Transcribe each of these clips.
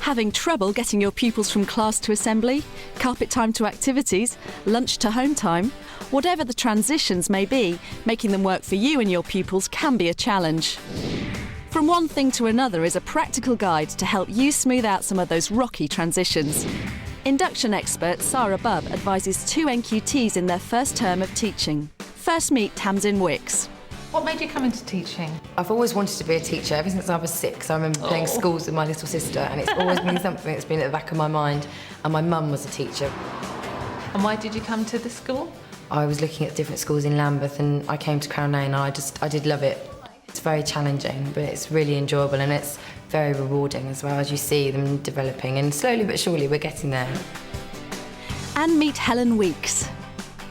Having trouble getting your pupils from class to assembly, carpet time to activities, lunch to home time? Whatever the transitions may be, making them work for you and your pupils can be a challenge. From One Thing to Another is a practical guide to help you smooth out some of those rocky transitions. Induction expert Sarah Bubb advises 2 NQTs in their first term of teaching. First meet Tamsin Wicks. What made you come into teaching? I've always wanted to be a teacher ever since I was 6. I remember playing schools with my little sister, and it's always been something that's been at the back of my mind. And my mum was a teacher. And why did you come to this school? I was looking at different schools in Lambeth, and I came to Crown Lane, and I did love it. It's very challenging, but it's really enjoyable, and it's very rewarding as well as you see them developing. And slowly but surely, we're getting there. And meet Helen Weeks.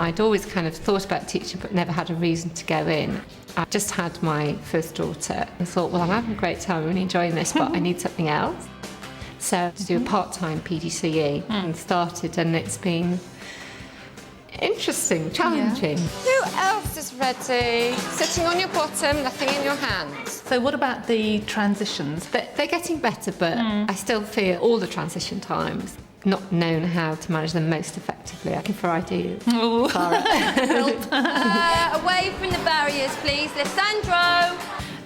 I'd always kind of thought about teaching but never had a reason to go in. I just had my first daughter and thought, well, I'm having a great time, I'm really enjoying this, but I need something else. So to do a part-time PGCE and started, and it's been interesting, challenging. Who else is ready? Sitting on your bottom, nothing in your hands. So what about the transitions? They're getting better, but I still feel all the transition times, not known how to manage them most effectively. Looking for ideas. Away from the barriers, please. Lissandro!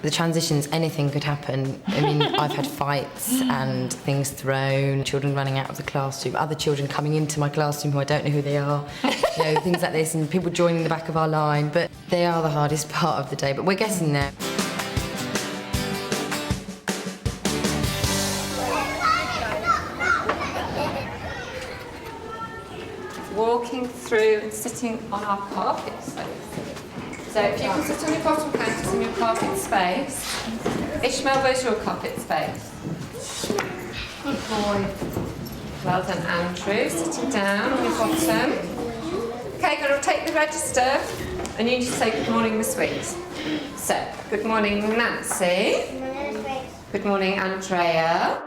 The transitions, anything could happen. I mean, I've had fights and things thrown, children running out of the classroom, other children coming into my classroom who I don't know who they are, you know, things like this, and people joining the back of our line. But they are the hardest part of the day, but we're getting there. Walking through and sitting on our carpet space. So if you can sit on your bottom counters in your carpet space. Ishmael, where's your carpet space? Good boy. Well done, Andrew. Sitting down on your bottom. Okay, going to take the register and you need to say good morning, Miss Weeks. So, good morning, Nancy. Good morning, Andrea.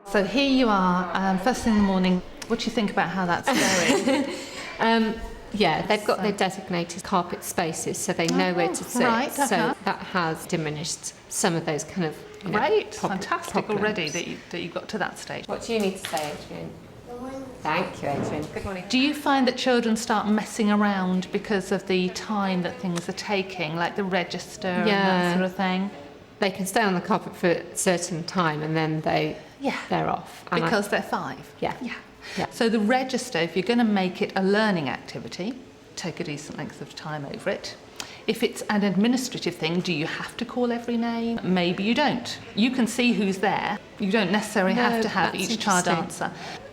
So here you are, first thing in the morning. What do you think about how that's going? Yeah, they've got their designated carpet spaces, so they know where to sit. Right, So that has diminished some of those kind of Great, fantastic problems. already that you got to that stage. What do you need to say, Adrian? Thank you, Adrian. Good morning. Do you find that children start messing around because of the time that things are taking, like the register and that sort of thing? They can stay on the carpet for a certain time and then they're off. And Because they're 5? Yeah. So the register, if you're going to make it a learning activity, take a decent length of time over it. If it's an administrative thing, do you have to call every name? Maybe you don't. You can see who's there. You don't necessarily have to have each child answer.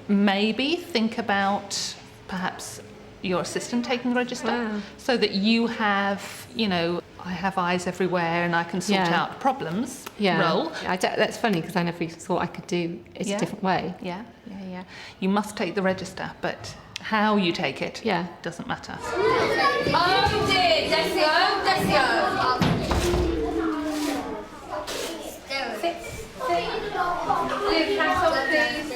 Maybe think about perhaps your assistant taking the register so that you have, you know, I have eyes everywhere and I can sort out problems role. That's funny because I never thought I could do it a different way. Yeah. You must take the register, but how you take it doesn't matter. Oh dear, Desio. Luke, hands on, please.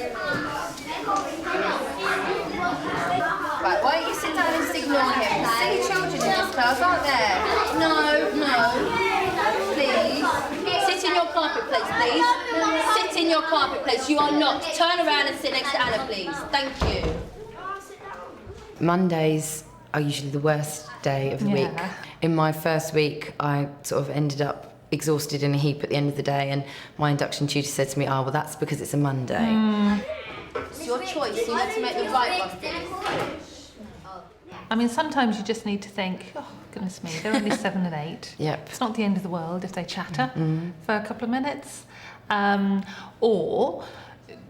Right, why don't you sit down and signal him? There's silly children in this class, aren't there? No. Please. Sit in your carpet place, please. Sit in your carpet place. You are not. Turn around and sit next to Anna, please. Thank you. Mondays are usually the worst day of the week. In my first week, I sort of ended up exhausted in a heap at the end of the day, and my induction tutor said to me, oh, well, that's because it's a Monday. It's your choice. You need to make the right one, please. I mean, sometimes you just need to think, oh, goodness me, they're only 7 and 8. Yep. It's not the end of the world if they chatter for a couple of minutes. Or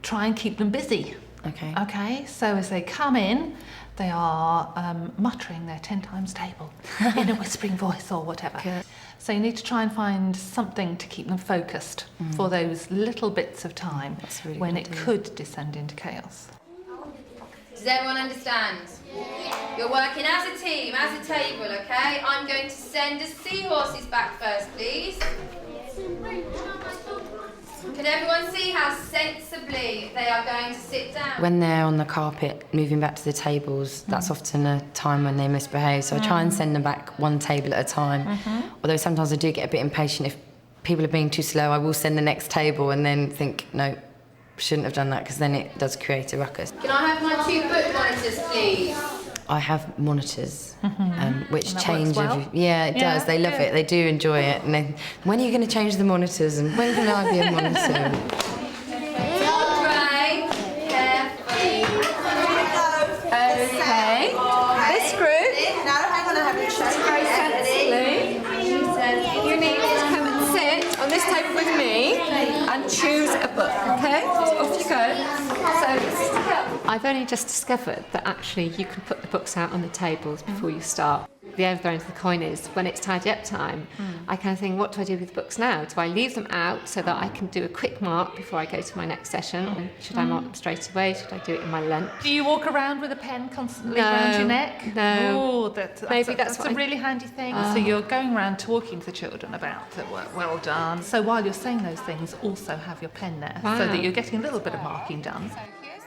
try and keep them busy. Okay, so as they come in, they are muttering their 10 times table in a whispering voice or whatever. Okay. So you need to try and find something to keep them focused for those little bits of time when it could descend into chaos. Does everyone understand? You're working as a team, as a table, okay? I'm going to send the seahorses back first, please. Can everyone see how sensibly they are going to sit down? When they're on the carpet, moving back to the tables, that's often a time when they misbehave. So I try and send them back one table at a time. Although sometimes I do get a bit impatient. If people are being too slow, I will send the next table and then think, no, shouldn't have done that because then it does create a ruckus. Can I have my 2 book monitors, please? I have monitors, which that change works well? every... Yeah, it does. They love good. it. They do enjoy it. And then, when are you going to change the monitors? And when can I be a monitor? Right, carefully. Okay. This group, very sensibly, you need to come and sit on this table with me and choose a book, okay? Off you go. So this is to help. I've only just discovered that actually you can put the books out on the tables before you start. The other end of the coin is when it's tidy up time, I kind of think, what do I do with the books now? Do I leave them out so that I can do a quick mark before I go to my next session? Or should I mark them straight away? Should I do it in my lunch? Do you walk around with a pen constantly No, around your neck? no. Oh, that's That's a really handy thing. So you're going around talking to the children about the work well done. So while you're saying those things, also have your pen there so that you're getting a little bit of marking done.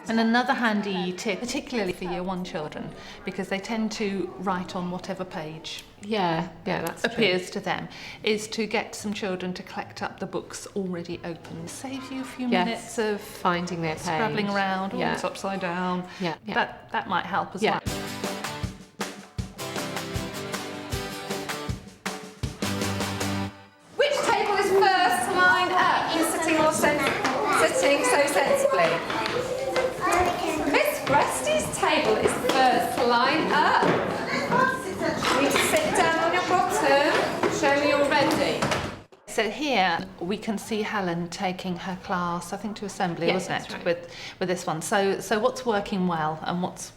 And another handy tip, particularly for Year 1 children, because they tend to write on whatever page Yeah, that's appears to them, is to get some children to collect up the books already open. Save you a few minutes of finding their page. scrabbling around, Yeah. it's upside down. Yeah. That might help as Yeah. well. Which table is first line up? You're sitting so sensibly. Miss Rusty's table is first line up. You need to sit down on your bottom. Show me you're ready. So here we can see Helen taking her class, I think to assembly, Yes, wasn't that's it, right. with this one. So what's working well and what's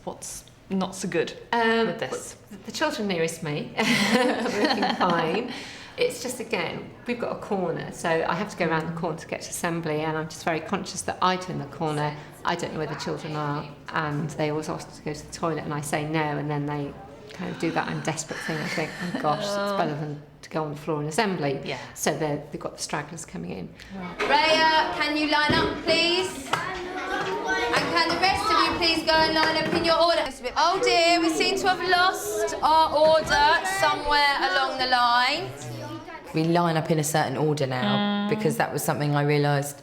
not so good with this? The children nearest me are working fine. It's just, again, we've got a corner, so I have to go around the corner to get to assembly, and I'm just very conscious that I turn the corner, I don't know where the children are, and they always ask to go to the toilet, and I say no, and then they kind of do that I'm desperate thing. I think, oh gosh, it's better than to go on the floor in assembly. Yeah. So they've got the stragglers coming in. Rhea, can you line up, please? And can the rest of you please go and line up in your order? Oh dear, we seem to have lost our order somewhere along the line. We line up in a certain order now because that was something I realised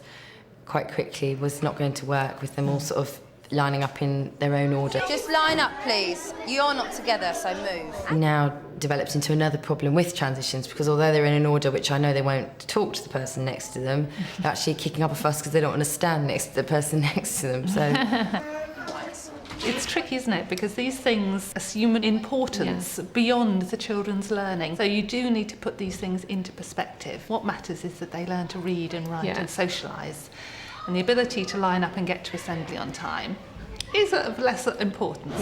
quite quickly was not going to work with them all sort of lining up in their own order. Just line up, please. You're not together, so move. Now developed into another problem with transitions because although they're in an order which I know they won't talk to the person next to them, they're actually kicking up a fuss because they don't want to stand next to the person next to them. So It's tricky, isn't it? Because these things assume an importance beyond the children's learning. So you do need to put these things into perspective. What matters is that they learn to read and write and socialise. And the ability to line up and get to assembly on time is of lesser importance.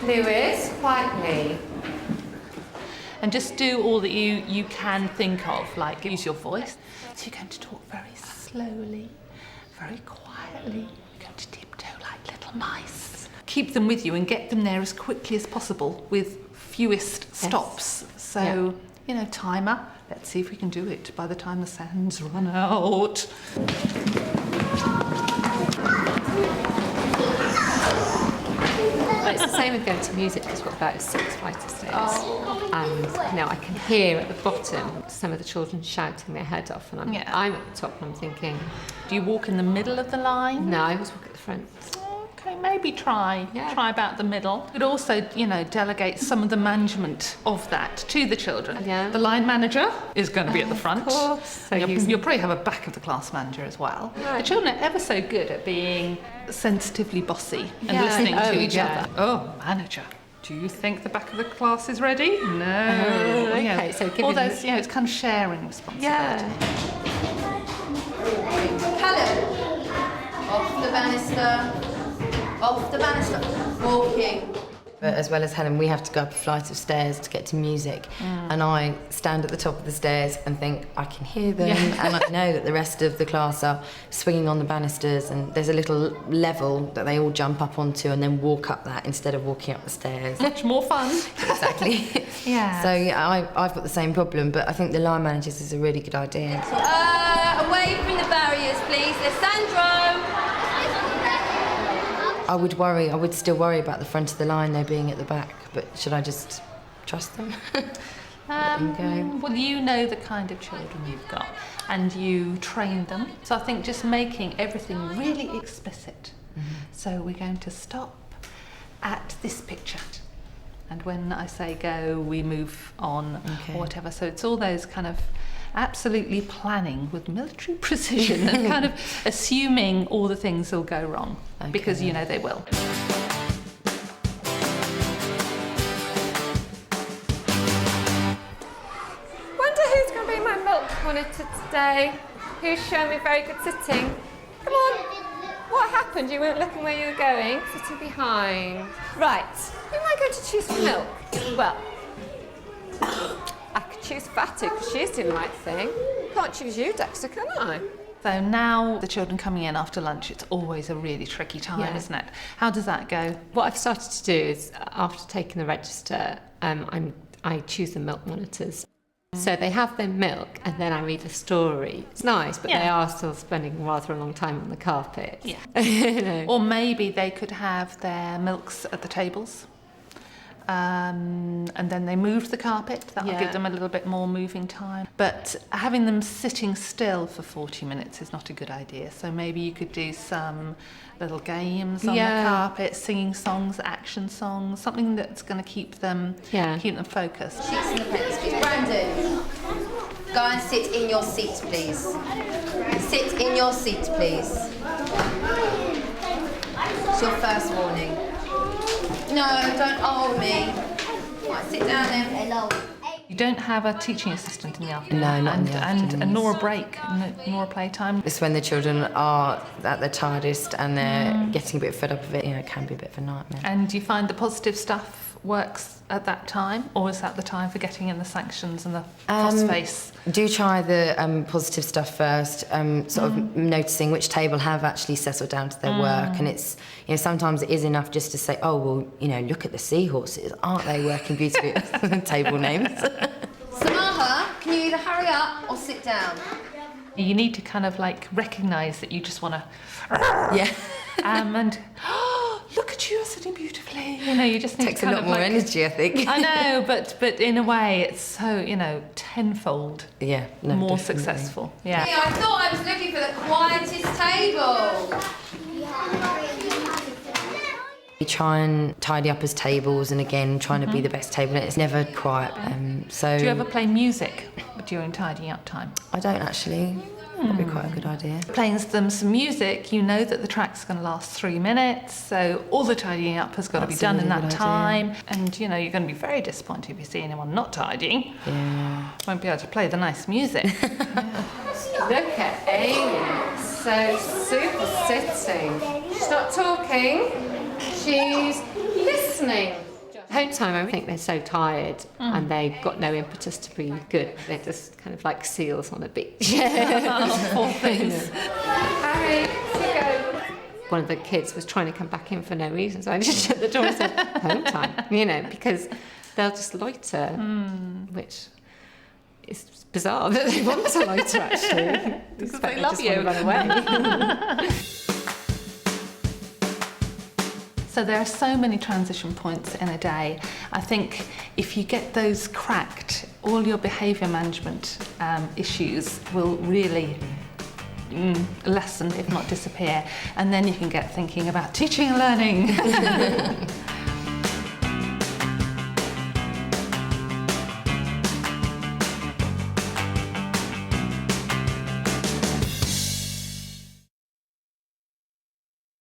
Lewis, quietly. And just do all that you can think of, like use your voice. So you're going to talk very slowly, very quietly. You're going to tiptoe like little mice. Keep them with you and get them there as quickly as possible with fewest stops. So, you know, timer. Let's see if we can do it by the time the sands run out. But it's the same with going to music because we've got about 6 flights of stairs. And I can hear at the bottom some of the children shouting their head off, and I'm at the top and I'm thinking, Do you walk in the middle of the line? no, I always walk at the front. Okay, maybe try about the middle. You could also, delegate some of the management of that to the children. Yeah. The line manager is going to be at the front. Of course. So You'll probably have a back of the class manager as well. Right. The children are ever so good at being sensitively bossy and Yeah. listening Oh, to each yeah. other. Oh, manager. Do you think the back of the class is ready? No. okay, so give all them those, it's kind of sharing responsibility. Callum, off the banister. Off the banister. Walking. but as well as Helen, we have to go up a flight of stairs to get to music. And I stand at the top of the stairs and think, I can hear them. And I know that the rest of the class are swinging on the banisters, and there's a little level that they all jump up onto and then walk up that instead of walking up the stairs. Much more fun. Exactly. Yeah. So I've got the same problem, but I think the line managers is a really good idea. Away from the barriers, please. Lissandro. I would still worry about the front of the line, though, being at the back, but should I just trust them? Well, you know the kind of children you've got and you train them. So I think just making everything really explicit. So we're going to stop at this picture. And when I say go, we move on or whatever. So it's all those kind of absolutely planning with military precision and kind of assuming all the things will go wrong because you know they will. Monitor today. Who's shown me very good sitting? Come on. What happened? You weren't looking where you were going. Sitting behind. Right. Who am I going to choose for milk? Well, I could choose Fatu because she's doing the right thing. Can't choose you, Dexter, can I? So now the children coming in after lunch, it's always a really tricky time, isn't it? How does that go? What I've started to do is, after taking the register, I choose the milk monitors. So they have their milk and then I read a story. It's nice, but they are still spending rather a long time on the carpet. Yeah. You know. Or maybe they could have their milks at the tables. And then they move the carpet. That'll give them a little bit more moving time. But having them sitting still for 40 minutes is not a good idea. So maybe you could do some little games on the carpet, singing songs, action songs, something that's going to keep them focused. Sheets and the pens, please. Brandon, go and sit in your seat, please. Sit in your seat, please. It's your first warning. No, don't hold me. Right, sit down then. Hello. You don't have a teaching assistant in the afternoon. No, not in the afternoons. Nor a break, nor a playtime. It's when the children are at their tiredest and they're getting a bit fed up of it, you know, it can be a bit of a nightmare. And do you find the positive stuff works at that time, or is that the time for getting in the sanctions and the cross-face? Do try the positive stuff first, sort of noticing which table have actually settled down to their work, and it's, you know, sometimes it is enough just to say, oh, well, you know, look at the seahorses, aren't they working beautifully? Table names. Samaha, can you either hurry up or sit down? You need to kind of like recognise that you just want to... Yeah. And look at you sitting beautifully. You know, you just need Takes to a kind lot of more like, energy, I think. I know, but in a way, it's so, you know, tenfold more definitely. successful. Yeah. Hey, I thought I was looking for the quietest table. We try and tidy up as tables, and again, trying to be the best table, and it's never quiet. So Do you ever play music during tidying up time? I don't actually. That'd be quite a good idea. Playing them some music, you know that the track's going to last 3 minutes, so all the tidying up has got to be That's a done in really that good time. And, you know, you're going to be very disappointed if you see anyone not tidying. Yeah. Won't be able to play the nice music. Look at Amy. So super sitting. She's not talking. She's listening. Home time, I think they're so tired and they've got no impetus to be good. They're just kind of like seals on a beach. Poor things. Harry, go. One of the kids was trying to come back in for no reason, so I just shut the door and said, home time, you know, because they'll just loiter, which is bizarre that they want to loiter, actually. Because Expect they love just you. want to run away. So there are so many transition points in a day. I think if you get those cracked, all your behaviour management issues will really lessen, if not disappear, and then you can get thinking about teaching and learning.